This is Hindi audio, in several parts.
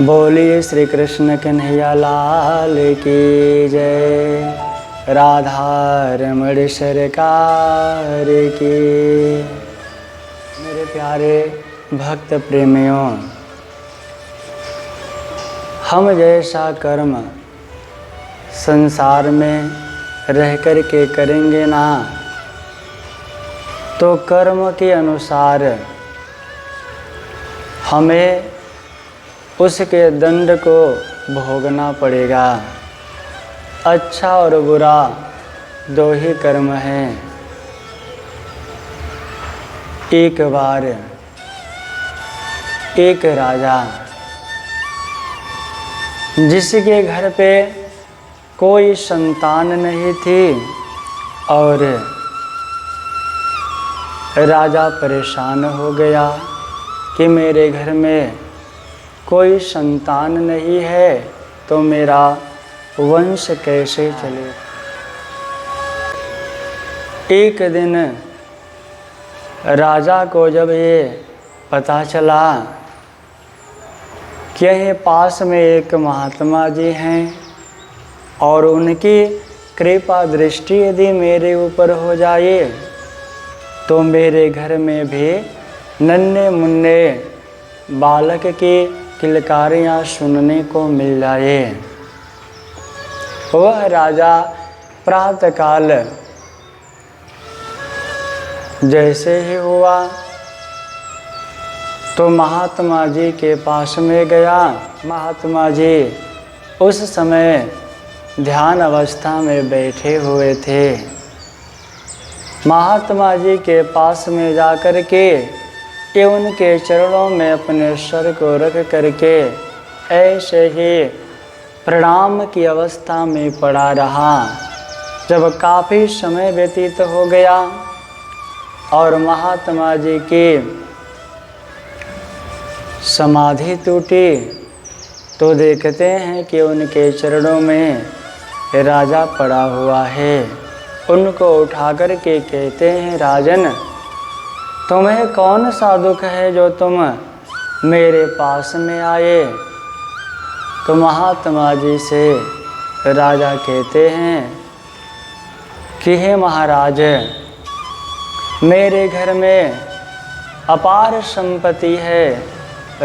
बोलिए श्री कृष्ण कन्हैया लाल की जय। राधा रमण सरकार की। मेरे प्यारे भक्त प्रेमियों, हम जैसा कर्म संसार में रह कर के करेंगे ना, तो कर्म के अनुसार हमें उसके दंड को भोगना पड़ेगा। अच्छा और बुरा दो ही कर्म हैं। एक बार एक राजा, जिसके घर पे कोई संतान नहीं थी, और राजा परेशान हो गया कि मेरे घर में कोई संतान नहीं है तो मेरा वंश कैसे चले। एक दिन राजा को जब ये पता चला कि यहीं पास में एक महात्मा जी हैं और उनकी कृपा दृष्टि यदि मेरे ऊपर हो जाए तो मेरे घर में भी नन्हे मुन्ने बालक की किलकारियाँ सुनने को मिल जाए। वह राजा प्रातःकाल जैसे ही हुआ तो महात्मा जी के पास में गया। महात्मा जी उस समय ध्यान अवस्था में बैठे हुए थे। महात्मा जी के पास में जाकर के ये उनके चरणों में अपने सर को रख करके ऐसे ही प्रणाम की अवस्था में पड़ा रहा। जब काफ़ी समय व्यतीत हो गया और महात्मा जी की समाधि टूटी, तो देखते हैं कि उनके चरणों में राजा पड़ा हुआ है। उनको उठा कर के कहते हैं, राजन, तुम्हें कौन सा दुख है जो तुम मेरे पास में आए। तो महात्मा जी से राजा कहते हैं कि हे महाराज, मेरे घर में अपार संपत्ति है,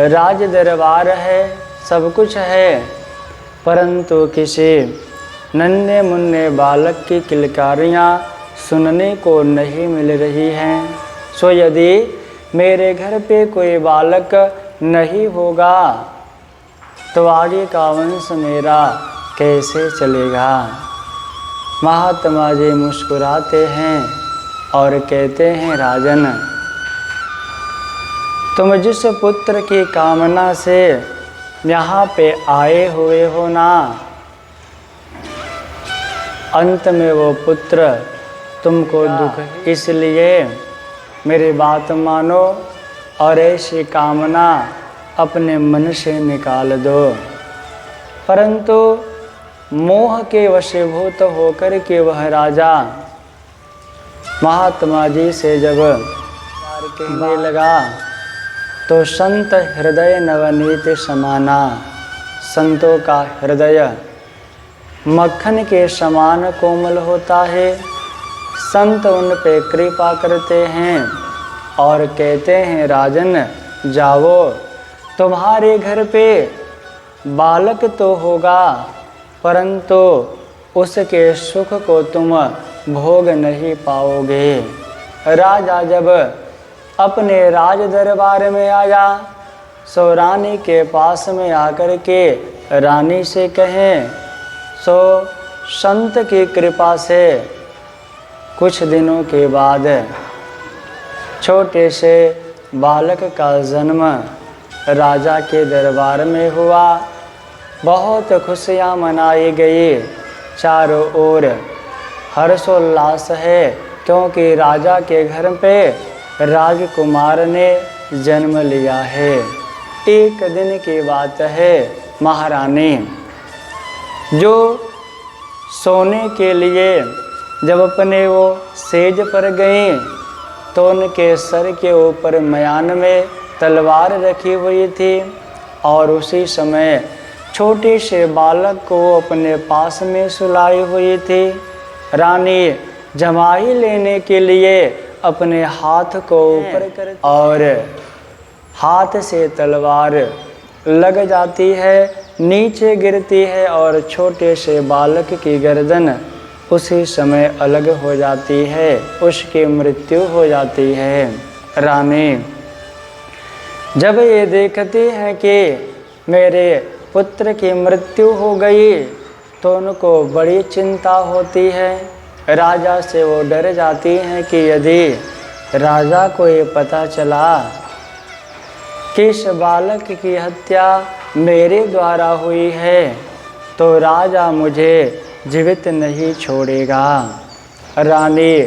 राज दरबार है, सब कुछ है, परंतु किसी नन्हे मुन्ने बालक की किलकारियाँ सुनने को नहीं मिल रही हैं। सो यदि मेरे घर पे कोई बालक नहीं होगा तो आगे का वंश मेरा कैसे चलेगा। महात्मा जी मुस्कुराते हैं और कहते हैं, राजन, तुम जिस पुत्र की कामना से यहाँ पे आए हुए हो ना, अंत में वो पुत्र तुमको दुख, इसलिए मेरी बात मानो और ऐसी कामना अपने मन से निकाल दो। परंतु मोह के वशीभूत होकर के वह राजा महात्मा जी से जब प्यार कहने लगा तो संत हृदय नवनीत समाना, संतों का हृदय मक्खन के समान कोमल होता है। संत उन पे कृपा करते हैं और कहते हैं, राजन जाओ, तुम्हारे घर पे बालक तो होगा परंतु उसके सुख को तुम भोग नहीं पाओगे। राजा जब अपने राज दरबार में आया सो रानी के पास में आकर के रानी से कहें, सो संत की कृपा से कुछ दिनों के बाद छोटे से बालक का जन्म राजा के दरबार में हुआ। बहुत खुशियाँ मनाई गई, चारों ओर हर्षोल्लास है, क्योंकि राजा के घर पे राजकुमार ने जन्म लिया है। एक दिन की बात है, महारानी जो सोने के लिए जब अपने वो सेज पर गई तो उनके सर के ऊपर मयान में तलवार रखी हुई थी और उसी समय छोटे से बालक को अपने पास में सुलाई हुई थी। रानी जमाई लेने के लिए अपने हाथ को ऊपर कर और हाथ से तलवार लग जाती है, नीचे गिरती है और छोटे से बालक की गर्दन उसी समय अलग हो जाती है, उसकी मृत्यु हो जाती है। रानी जब ये देखती हैं कि मेरे पुत्र की मृत्यु हो गई तो उनको बड़ी चिंता होती है। राजा से वो डर जाती हैं कि यदि राजा को ये पता चला कि इस बालक की हत्या मेरे द्वारा हुई है तो राजा मुझे जीवित नहीं छोड़ेगा। रानी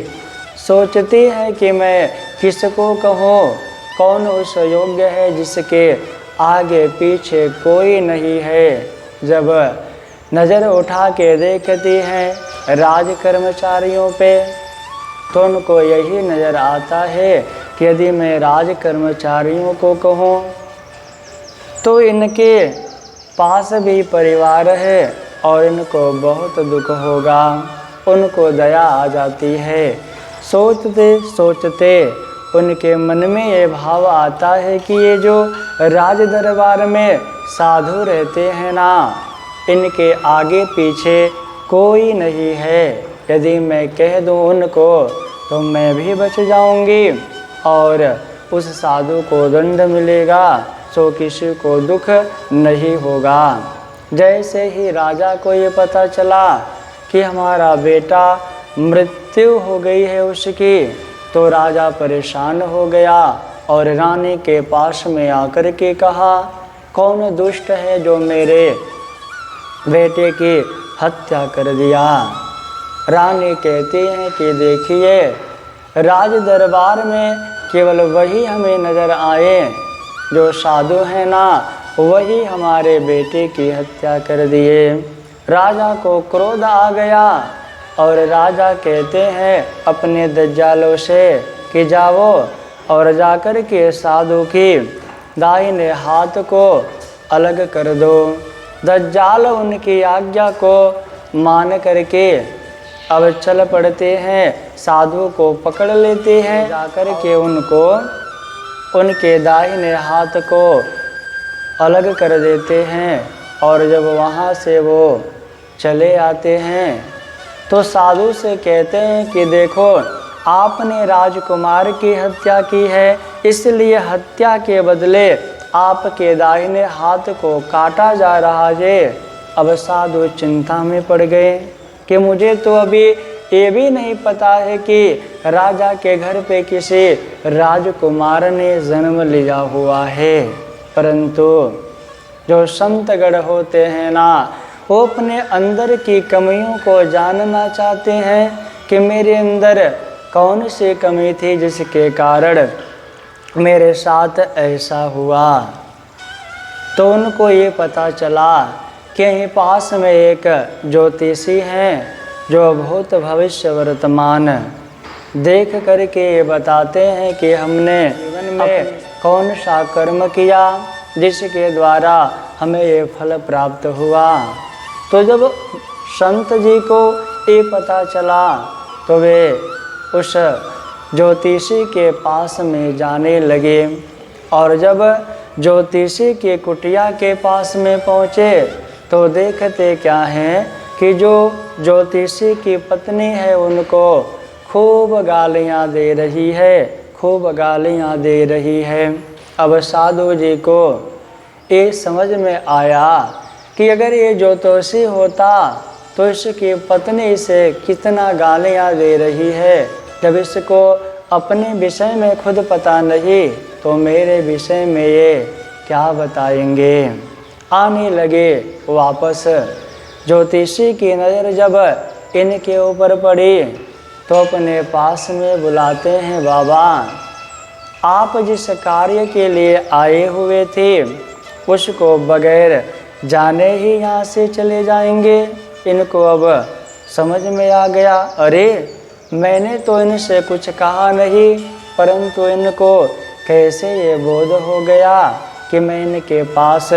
सोचती है कि मैं किसको कहूँ, कौन उस योग्य है जिसके आगे पीछे कोई नहीं है। जब नज़र उठा के देखती हैं राज कर्मचारियों पे तो उनको यही नज़र आता है कि यदि मैं राज कर्मचारियों को कहूँ तो इनके पास भी परिवार है और इनको बहुत दुख होगा। उनको दया आ जाती है। सोचते सोचते उनके मन में ये भाव आता है कि ये जो राज दरबार में साधु रहते हैं ना, इनके आगे पीछे कोई नहीं है। यदि मैं कह दूं उनको तो मैं भी बच जाऊंगी और उस साधु को दंड मिलेगा, सो किसी को दुख नहीं होगा। जैसे ही राजा को ये पता चला कि हमारा बेटा मृत्यु हो गई है उसकी, तो राजा परेशान हो गया और रानी के पास में आकर के कहा, कौन दुष्ट है जो मेरे बेटे की हत्या कर दिया। रानी कहती हैं कि देखिए, राज दरबार में केवल वही हमें नज़र आए जो साधु हैं ना, वही हमारे बेटे की हत्या कर दिए। राजा को क्रोध आ गया और राजा कहते हैं अपने दज्जालों से कि जाओ और जाकर के साधु की दाहिने हाथ को अलग कर दो। दज्जाल उनकी आज्ञा को मान करके अब चल पड़ते हैं, साधु को पकड़ लेते हैं, जाकर के उनको उनके दाहिने हाथ को अलग कर देते हैं। और जब वहाँ से वो चले आते हैं तो साधु से कहते हैं कि देखो, आपने राजकुमार की हत्या की है, इसलिए हत्या के बदले आपके दाहिने हाथ को काटा जा रहा है। अब साधु चिंता में पड़ गए कि मुझे तो अभी ये भी नहीं पता है कि राजा के घर पे किसी राजकुमार ने जन्म लिया हुआ है। परंतु जो संतगण होते हैं ना, वो अपने अंदर की कमियों को जानना चाहते हैं कि मेरे अंदर कौन सी कमी थी जिसके कारण मेरे साथ ऐसा हुआ। तो उनको ये पता चला कि यहीं पास में एक ज्योतिषी हैं जो भूत भविष्य वर्तमान देख करके ये बताते हैं कि हमने जीवन में कौन सा कर्म किया जिसके द्वारा हमें ये फल प्राप्त हुआ। तो जब संत जी को ये पता चला तो वे उस ज्योतिषी के पास में जाने लगे। और जब ज्योतिषी के कुटिया के पास में पहुँचे तो देखते क्या हैं कि जो ज्योतिषी की पत्नी है उनको खूब गालियाँ दे रही है, खूब गालियाँ दे रही है। अब साधु जी को ये समझ में आया कि अगर ये ज्योतिषी होता तो इसकी पत्नी इसे कितना गालियाँ दे रही है। जब इसको अपने विषय में खुद पता नहीं तो मेरे विषय में ये क्या बताएंगे। आने लगे वापस। ज्योतिषी की नज़र जब इनके ऊपर पड़ी तो अपने पास में बुलाते हैं, बाबा आप जिस कार्य के लिए आए हुए थे उसको बगैर जाने ही यहाँ से चले जाएंगे। इनको अब समझ में आ गया, अरे मैंने तो इनसे कुछ कहा नहीं, परंतु इनको कैसे ये बोध हो गया कि मैं इनके पास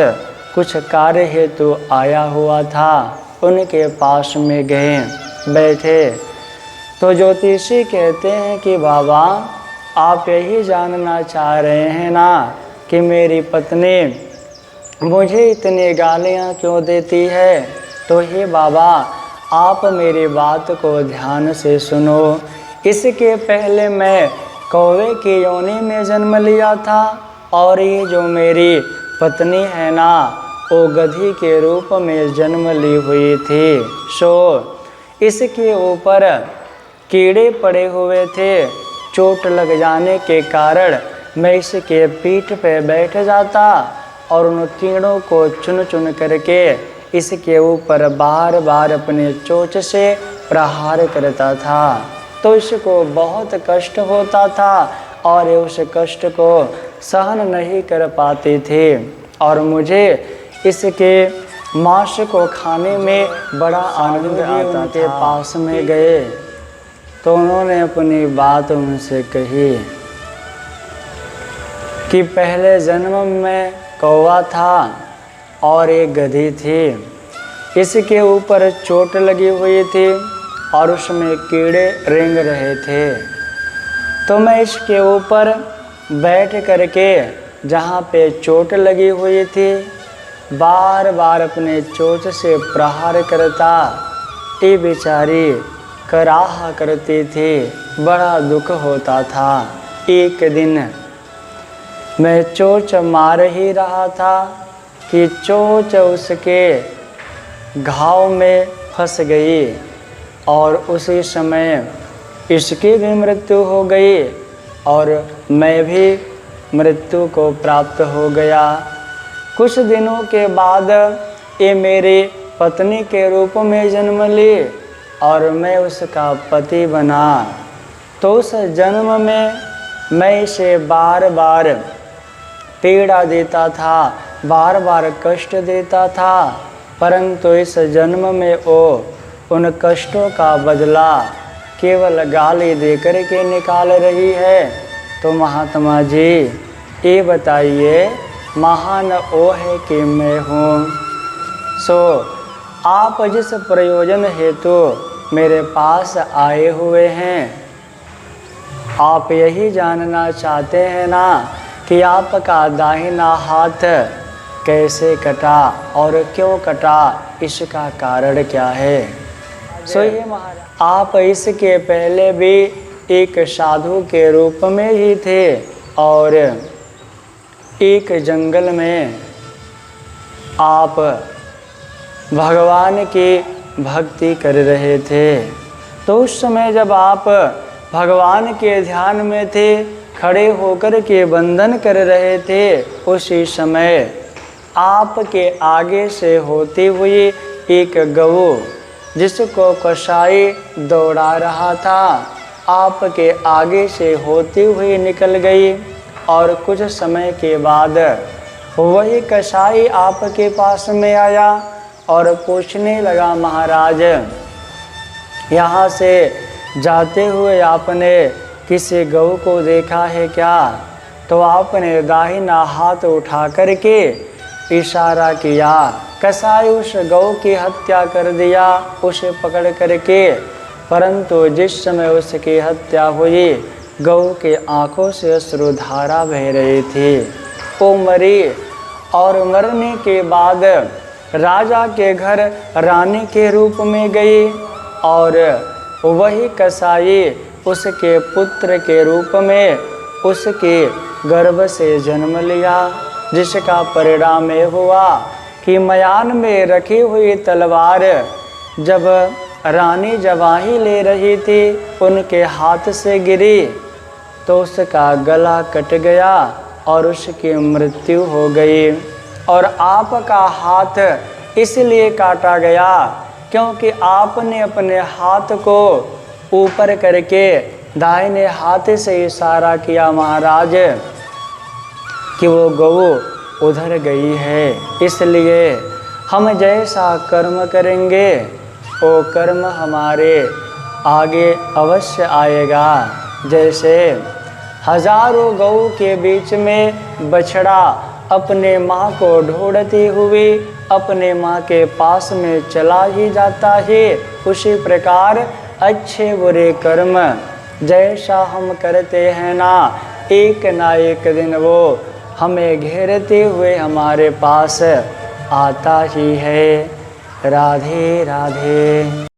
कुछ कार्य हेतु आया हुआ था। उनके पास में गए, बैठे तो ज्योतिषी कहते हैं कि बाबा आप यही जानना चाह रहे हैं ना कि मेरी पत्नी मुझे इतनी गालियाँ क्यों देती है। तो हे बाबा आप मेरी बात को ध्यान से सुनो। इसके पहले मैं कौवे की योनि में जन्म लिया था और ये जो मेरी पत्नी है ना वो गधी के रूप में जन्म ली हुई थी। सो इसके ऊपर कीड़े पड़े हुए थे। चोट लग जाने के कारण मैं इसके पीठ पे बैठ जाता और उन कीड़ों को चुन चुन करके इसके ऊपर बार बार अपने चोंच से प्रहार करता था। तो इसको बहुत कष्ट होता था और उस कष्ट को सहन नहीं कर पाती थी और मुझे इसके मांस को खाने में बड़ा आनंद आता था। उनके पास में गए तो उन्होंने अपनी बात उनसे कही कि पहले जन्म में कौवा था और एक गधी थी। इसके ऊपर चोट लगी हुई थी और उसमें कीड़े रेंग रहे थे। तो मैं इसके ऊपर बैठ करके जहाँ पे चोट लगी हुई थी बार बार अपने चोंच से प्रहार करता। ये बेचारी कराहा करती थी, बड़ा दुख होता था। एक दिन मैं चोंच मार ही रहा था कि चोंच उसके घाव में फंस गई और उसी समय इसकी भी मृत्यु हो गई और मैं भी मृत्यु को प्राप्त हो गया। कुछ दिनों के बाद ये मेरी पत्नी के रूप में जन्म ली और मैं उसका पति बना। तो उस जन्म में मैं इसे बार बार पीड़ा देता था, बार बार कष्ट देता था, परंतु इस जन्म में वो उन कष्टों का बदला केवल गाली देकर के निकाल रही है। तो महात्मा जी ये बताइए महान वो है कि मैं हूँ। सो आप जिस प्रयोजन हेतु मेरे पास आए हुए हैं आप यही जानना चाहते हैं ना कि आपका दाहिना हाथ कैसे कटा और क्यों कटा, इसका कारण क्या है। सो ये महाराज आप इसके पहले भी एक साधु के रूप में ही थे और एक जंगल में आप भगवान की भक्ति कर रहे थे। तो उस समय जब आप भगवान के ध्यान में थे, खड़े होकर के वंदन कर रहे थे, उसी समय आपके आगे से होती हुई एक गऊ जिसको कसाई दौड़ा रहा था आपके आगे से होती हुई निकल गई और कुछ समय के बाद वही कसाई आपके पास में आया और पूछने लगा महाराज यहाँ से जाते हुए आपने किसी गऊ को देखा है क्या। तो आपने दाहिना हाथ उठा करके इशारा किया। कसाई उस गऊ की हत्या कर दिया उसे पकड़ करके, परंतु जिस समय उसकी हत्या हुई गऊ के आंखों से अश्रुधारा बह रही थी। वो मरी और मरने के बाद राजा के घर रानी के रूप में गई और वही कसाई उसके पुत्र के रूप में उसके गर्भ से जन्म लिया, जिसका परिणाम ये हुआ कि मयान में रखी हुई तलवार जब रानी जवाही ले रही थी उनके हाथ से गिरी तो उसका गला कट गया और उसकी मृत्यु हो गई। और आपका हाथ इसलिए काटा गया क्योंकि आपने अपने हाथ को ऊपर करके दाहिने हाथ से इशारा किया महाराज कि वो गऊ उधर गई है। इसलिए हम जैसा कर्म करेंगे वो कर्म हमारे आगे अवश्य आएगा। जैसे हजारों गऊ के बीच में बछड़ा अपने माँ को ढूंढते हुए अपने माँ के पास में चला ही जाता है। उसी प्रकार अच्छे बुरे कर्म जैसा हम करते हैं ना एक दिन वो हमें घेरते हुए हमारे पास आता ही है। राधे राधे।